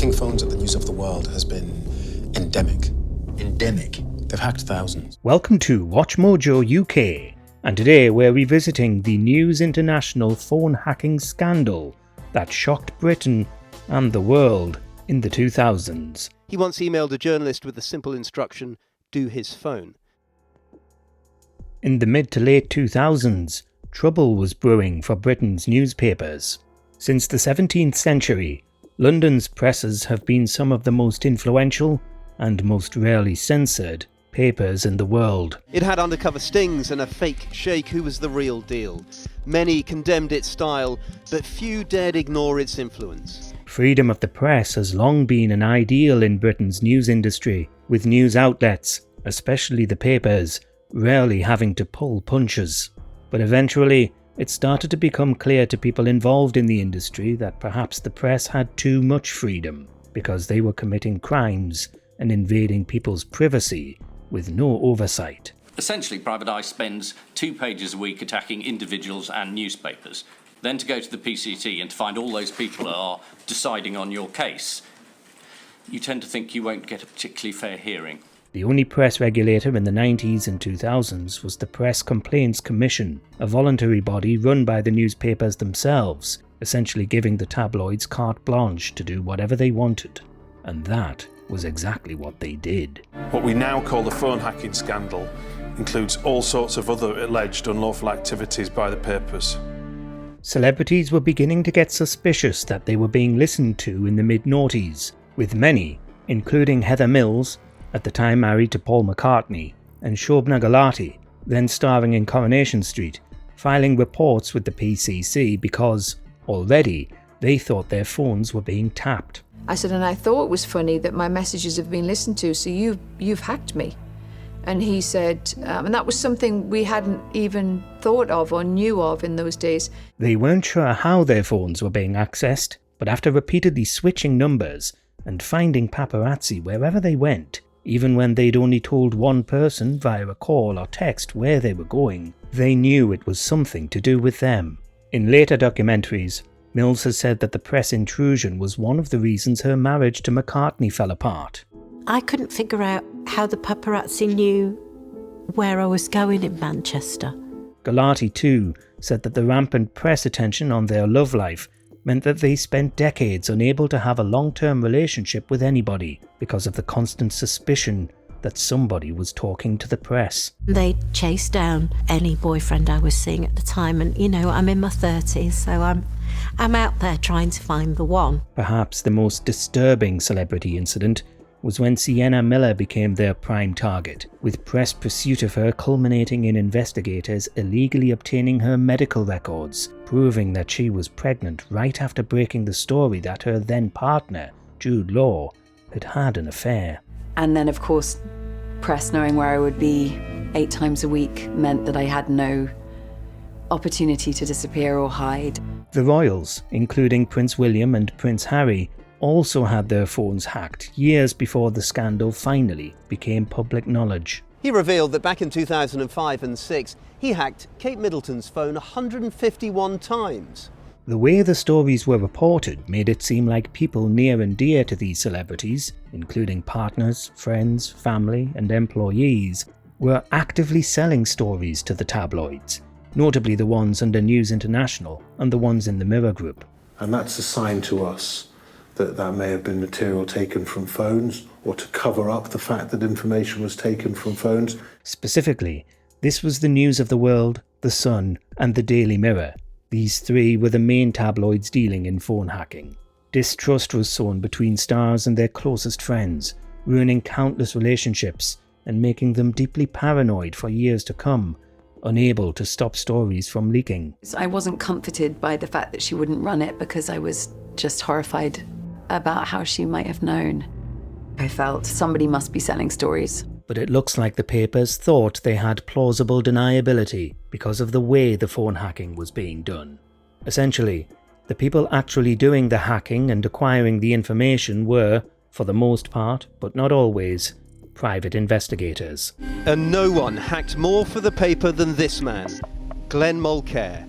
Hacking phones at the News of the World has been endemic. Endemic? They've hacked thousands. Welcome to WatchMojo UK, and today we're revisiting the News International phone hacking scandal that shocked Britain and the world in the 2000s. He once emailed a journalist with the simple instruction, do his phone. In the mid to late 2000s, trouble was brewing for Britain's newspapers. Since the 17th century, London's presses have been some of the most influential and most rarely censored papers in the world. It had undercover stings and a fake sheikh who was the real deal. Many condemned its style, but few dared ignore its influence. Freedom of the press has long been an ideal in Britain's news industry, with news outlets, especially the papers, rarely having to pull punches. But eventually, it started to become clear to people involved in the industry that perhaps the press had too much freedom, because they were committing crimes and invading people's privacy with no oversight. Essentially, Private Eye spends 2 pages a week attacking individuals and newspapers. Then to go to the PCT and to find all those people are deciding on your case, you tend to think you won't get a particularly fair hearing. The only press regulator in the 90s and 2000s was the Press Complaints Commission, a voluntary body run by the newspapers themselves, essentially giving the tabloids carte blanche to do whatever they wanted. And that was exactly what they did. What we now call the phone hacking scandal includes all sorts of other alleged unlawful activities by the papers. Celebrities were beginning to get suspicious that they were being listened to in the mid-noughties, with many, including Heather Mills, at the time married to Paul McCartney, and Shobna Gulati, then starring in Coronation Street, filing reports with the PCC because, already, they thought their phones were being tapped. I said, and I thought it was funny that my messages have been listened to, so you've hacked me. And he said, and that was something we hadn't even thought of or knew of in those days. They weren't sure how their phones were being accessed, but after repeatedly switching numbers and finding paparazzi wherever they went, even when they'd only told one person via a call or text where they were going, they knew it was something to do with them. In later documentaries, Mills has said that the press intrusion was one of the reasons her marriage to McCartney fell apart. I couldn't figure out how the paparazzi knew where I was going in Manchester. Gulati too said that the rampant press attention on their love life meant that they spent decades unable to have a long-term relationship with anybody because of the constant suspicion that somebody was talking to the press. They chased down any boyfriend I was seeing at the time, and I'm in my 30s, so I'm out there trying to find the one. Perhaps the most disturbing celebrity incident was when Sienna Miller became their prime target, with press pursuit of her culminating in investigators illegally obtaining her medical records, proving that she was pregnant right after breaking the story that her then partner, Jude Law, had had an affair. And then, of course, press knowing where I would be 8 times a week meant that I had no opportunity to disappear or hide. The royals, including Prince William and Prince Harry, also had their phones hacked years before the scandal finally became public knowledge. He revealed that back in 2005 and 6, he hacked Kate Middleton's phone 151 times. The way the stories were reported made it seem like people near and dear to these celebrities, including partners, friends, family and employees, were actively selling stories to the tabloids, notably the ones under News International and the ones in the Mirror Group. And that's a sign to us that may have been material taken from phones, or to cover up the fact that information was taken from phones. Specifically, this was the News of the World, The Sun and the Daily Mirror. These 3 were the main tabloids dealing in phone hacking. Distrust was sown between stars and their closest friends, ruining countless relationships and making them deeply paranoid for years to come, unable to stop stories from leaking. I wasn't comforted by the fact that she wouldn't run it because I was just horrified about how she might have known. I felt somebody must be selling stories. But it looks like the papers thought they had plausible deniability because of the way the phone hacking was being done. Essentially, the people actually doing the hacking and acquiring the information were, for the most part, but not always, private investigators. And no one hacked more for the paper than this man, Glenn Mulcaire.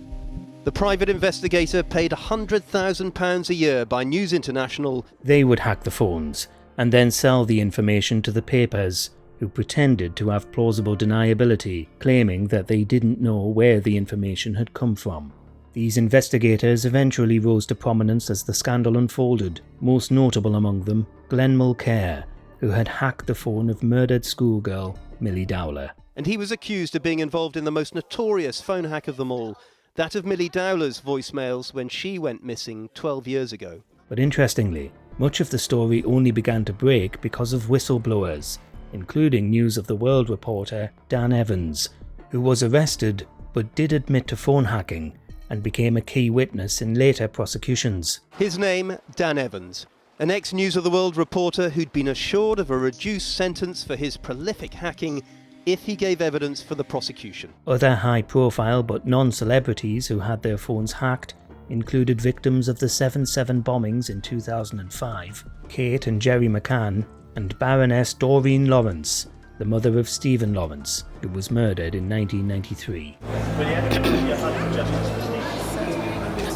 The private investigator paid £100,000 a year by News International. They would hack the phones and then sell the information to the papers, who pretended to have plausible deniability, claiming that they didn't know where the information had come from. These investigators eventually rose to prominence as the scandal unfolded, most notable among them Glenn Mulcaire, who had hacked the phone of murdered schoolgirl Milly Dowler. And he was accused of being involved in the most notorious phone hack of them all, that of Milly Dowler's voicemails when she went missing 12 years ago. But interestingly, much of the story only began to break because of whistleblowers, including News of the World reporter Dan Evans, who was arrested but did admit to phone hacking and became a key witness in later prosecutions. His name, Dan Evans, an ex-News of the World reporter who'd been assured of a reduced sentence for his prolific hacking if he gave evidence for the prosecution. Other high-profile but non-celebrities who had their phones hacked included victims of the 7/7 bombings in 2005, Kate and Jerry McCann, and Baroness Doreen Lawrence, the mother of Stephen Lawrence, who was murdered in 1993.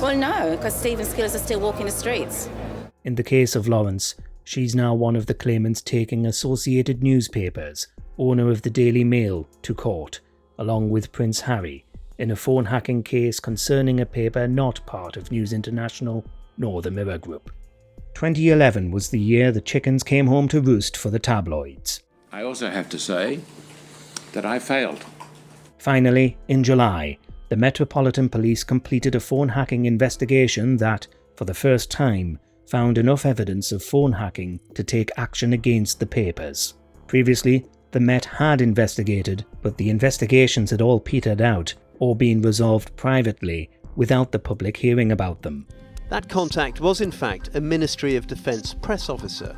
Well, no, because Stephen's killers are still walking the streets. In the case of Lawrence, she's now one of the claimants taking Associated Newspapers, owner of the Daily Mail, to court, along with Prince Harry, in a phone hacking case concerning a paper not part of News International nor the Mirror Group. 2011 was the year the chickens came home to roost for the tabloids. I also have to say that I failed. Finally, in July, the Metropolitan Police completed a phone hacking investigation that, for the first time, found enough evidence of phone hacking to take action against the papers. Previously, the Met had investigated, but the investigations had all petered out or been resolved privately without the public hearing about them. That contact was in fact a Ministry of Defence press officer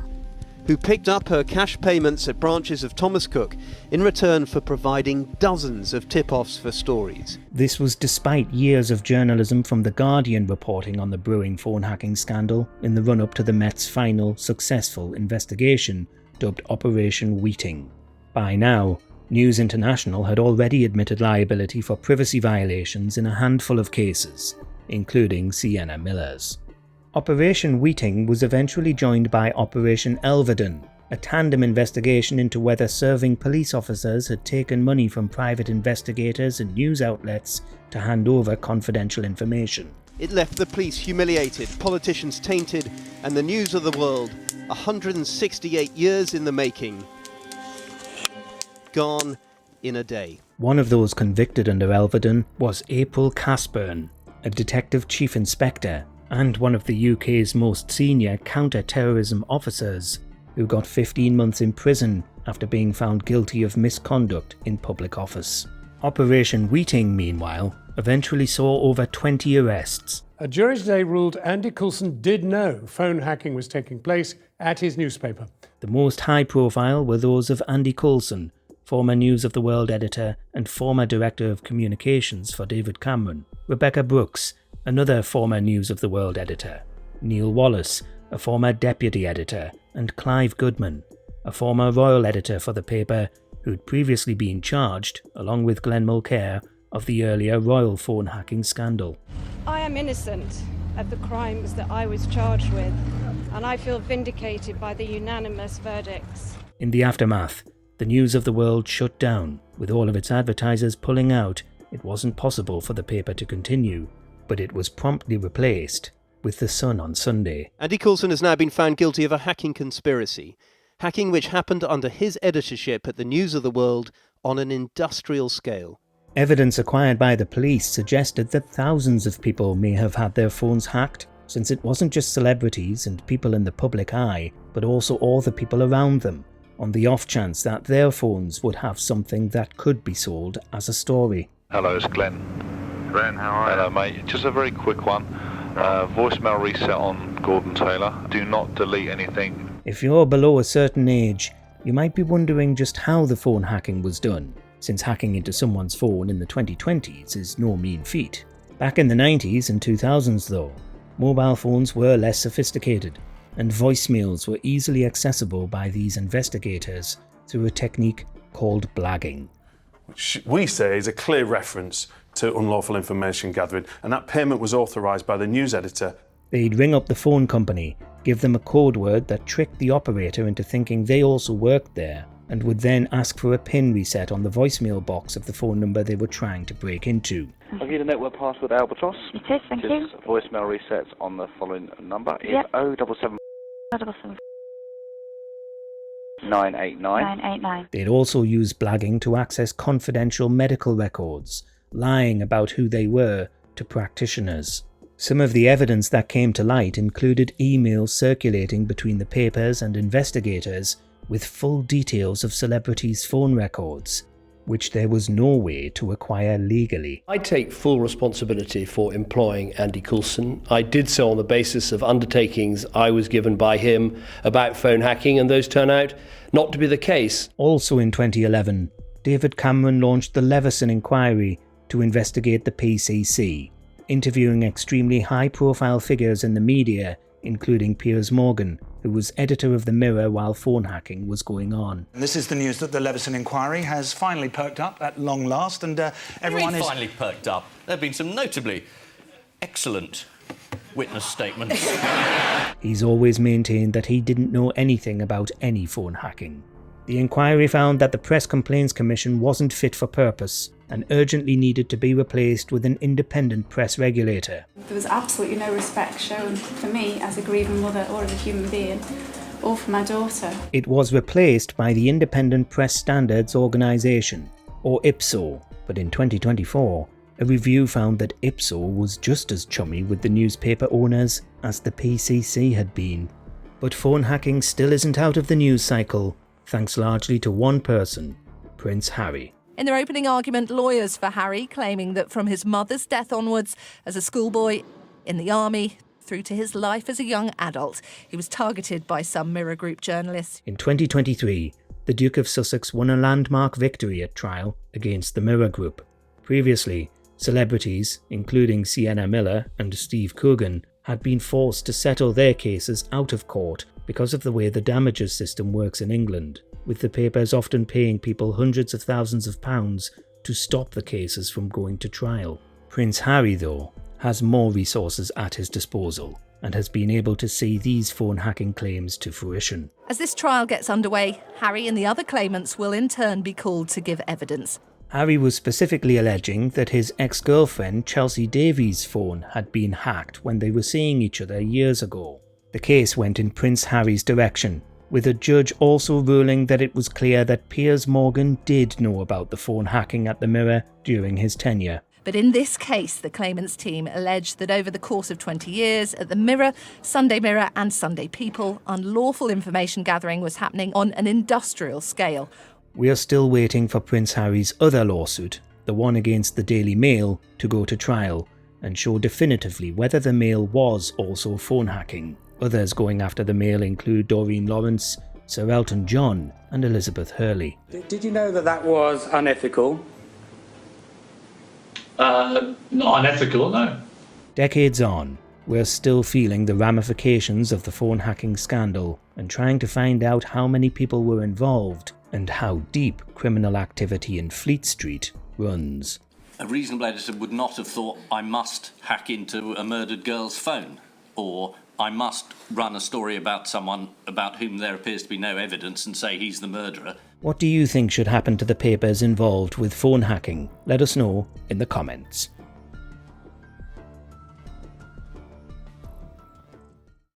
who picked up her cash payments at branches of Thomas Cook in return for providing dozens of tip-offs for stories. This was despite years of journalism from The Guardian reporting on the brewing phone hacking scandal in the run-up to the Met's final successful investigation, dubbed Operation Wheating. By now, News International had already admitted liability for privacy violations in a handful of cases, including Sienna Miller's. Operation Wheating was eventually joined by Operation Elvedon, a tandem investigation into whether serving police officers had taken money from private investigators and news outlets to hand over confidential information. It left the police humiliated, politicians tainted, and the News of the World, 168 years in the making, gone in a day. One of those convicted under Elvedon was April Casburn, a detective chief inspector and one of the UK's most senior counter-terrorism officers, who got 15 months in prison after being found guilty of misconduct in public office. Operation Wheating, meanwhile, eventually saw over 20 arrests. A jury today ruled Andy Coulson did know phone hacking was taking place at his newspaper. The most high-profile were those of Andy Coulson, former News of the World editor and former director of communications for David Cameron, Rebekah Brooks, another former News of the World editor, Neil Wallace, a former deputy editor, and Clive Goodman, a former royal editor for the paper who'd previously been charged, along with Glenn Mulcaire, of the earlier royal phone hacking scandal. I am innocent of the crimes that I was charged with, and I feel vindicated by the unanimous verdicts. In the aftermath, the News of the World shut down, with all of its advertisers pulling out. It wasn't possible for the paper to continue, but it was promptly replaced with The Sun on Sunday. Andy Coulson has now been found guilty of a hacking conspiracy, hacking which happened under his editorship at the News of the World on an industrial scale. Evidence acquired by the police suggested that thousands of people may have had their phones hacked, since it wasn't just celebrities and people in the public eye, but also all the people around them, on the off chance that their phones would have something that could be sold as a story. Hello, it's Glenn. Glenn, how are you? Hello, mate. Just a very quick one. Voicemail reset on Gordon Taylor. Do not delete anything. If you're below a certain age, you might be wondering just how the phone hacking was done, since hacking into someone's phone in the 2020s is no mean feat. Back in the 90s and 2000s though, mobile phones were less sophisticated, and voicemails were easily accessible by these investigators through a technique called blagging. Which we say is a clear reference to unlawful information gathering, and that payment was authorised by the news editor. They'd ring up the phone company, give them a code word that tricked the operator into thinking they also worked there, and would then ask for a PIN reset on the voicemail box of the phone number they were trying to break into. I'll give you the network password Albatross. It is, thank you. Voicemail resets on the following number. Yep. It's 077 989. 989. They'd also use blagging to access confidential medical records, lying about who they were to practitioners. Some of the evidence that came to light included emails circulating between the papers and investigators with full details of celebrities' phone records, which there was no way to acquire legally. I take full responsibility for employing Andy Coulson. I did so on the basis of undertakings I was given by him about phone hacking, and those turn out not to be the case. Also in 2011, David Cameron launched the Leveson Inquiry to investigate the PCC, interviewing extremely high-profile figures in the media, including Piers Morgan, who was editor of The Mirror while phone hacking was going on. This is the news that the Leveson Inquiry has finally perked up at long last, and everyone is... finally perked up? There have been some notably excellent witness statements. He's always maintained that he didn't know anything about any phone hacking. The inquiry found that the Press Complaints Commission wasn't fit for purpose and urgently needed to be replaced with an independent press regulator. There was absolutely no respect shown for me as a grieving mother or as a human being, or for my daughter. It was replaced by the Independent Press Standards Organisation, or IPSO, but in 2024, a review found that IPSO was just as chummy with the newspaper owners as the PCC had been. But phone hacking still isn't out of the news cycle, thanks largely to one person, Prince Harry. In their opening argument, lawyers for Harry claiming that from his mother's death onwards, as a schoolboy, in the army, through to his life as a young adult, he was targeted by some Mirror Group journalists. In 2023, the Duke of Sussex won a landmark victory at trial against the Mirror Group. Previously, celebrities, including Sienna Miller and Steve Coogan, had been forced to settle their cases out of court because of the way the damages system works in England, with the papers often paying people hundreds of thousands of pounds to stop the cases from going to trial. Prince Harry, though, has more resources at his disposal and has been able to see these phone hacking claims to fruition. As this trial gets underway, Harry and the other claimants will in turn be called to give evidence. Harry was specifically alleging that his ex-girlfriend Chelsea Davies' phone had been hacked when they were seeing each other years ago. The case went in Prince Harry's direction, with a judge also ruling that it was clear that Piers Morgan did know about the phone hacking at the Mirror during his tenure. But in this case, the claimants' team alleged that over the course of 20 years at the Mirror, Sunday Mirror and Sunday People, unlawful information gathering was happening on an industrial scale. We are still waiting for Prince Harry's other lawsuit, the one against the Daily Mail, to go to trial and show definitively whether the Mail was also phone hacking. Others going after the Mail include Doreen Lawrence, Sir Elton John and Elizabeth Hurley. Did you know that that was unethical? Not unethical, no. Decades on, we're still feeling the ramifications of the phone hacking scandal and trying to find out how many people were involved and how deep criminal activity in Fleet Street runs. A reasonable editor would not have thought, I must hack into a murdered girl's phone, or I must run a story about someone about whom there appears to be no evidence and say he's the murderer. What do you think should happen to the papers involved with phone hacking? Let us know in the comments.